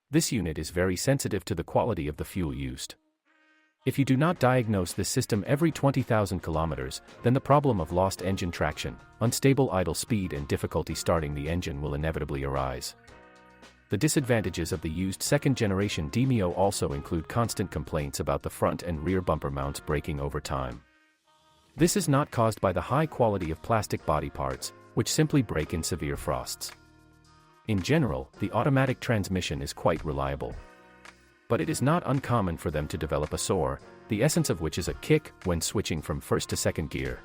This unit is very sensitive to the quality of the fuel used. If you do not diagnose this system every 20,000 kilometers, then the problem of lost engine traction, unstable idle speed and difficulty starting the engine will inevitably arise. The disadvantages of the used second-generation Demio also include constant complaints about the front and rear bumper mounts breaking over time. This is not caused by the high quality of plastic body parts, which simply break in severe frosts. In general, the automatic transmission is quite reliable. But it is not uncommon for them to develop a soar, the essence of which is a kick when switching from first to second gear.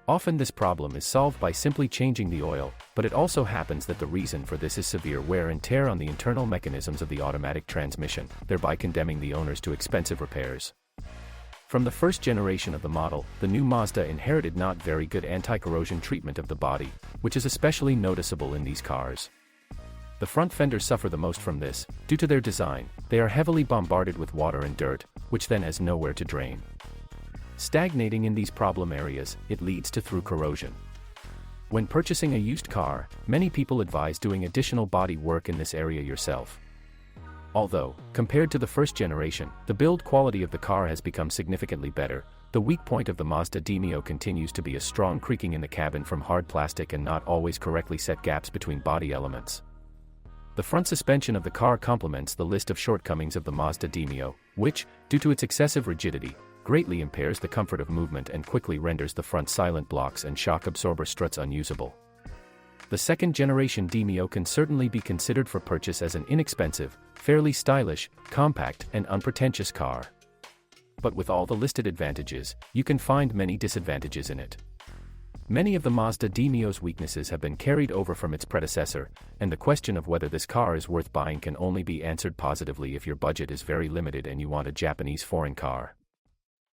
Often this problem is solved by simply changing the oil, but it also happens that the reason for this is severe wear and tear on the internal mechanisms of the automatic transmission, thereby condemning the owners to expensive repairs. From the first generation of the model, the new Mazda inherited not very good anti-corrosion treatment of the body, which is especially noticeable in these cars. The front fenders suffer the most from this. Due to their design, they are heavily bombarded with water and dirt, which then has nowhere to drain. Stagnating in these problem areas, it leads to through corrosion. When purchasing a used car, many people advise doing additional body work in this area yourself. Although, compared to the first generation, the build quality of the car has become significantly better, the weak point of the Mazda Demio continues to be a strong creaking in the cabin from hard plastic and not always correctly set gaps between body elements. The front suspension of the car complements the list of shortcomings of the Mazda Demio, which, due to its excessive rigidity, greatly impairs the comfort of movement and quickly renders the front silent blocks and shock absorber struts unusable. The second-generation Demio can certainly be considered for purchase as an inexpensive, fairly stylish, compact, and unpretentious car. But with all the listed advantages, you can find many disadvantages in it. Many of the Mazda Demio's weaknesses have been carried over from its predecessor, and the question of whether this car is worth buying can only be answered positively if your budget is very limited and you want a Japanese foreign car.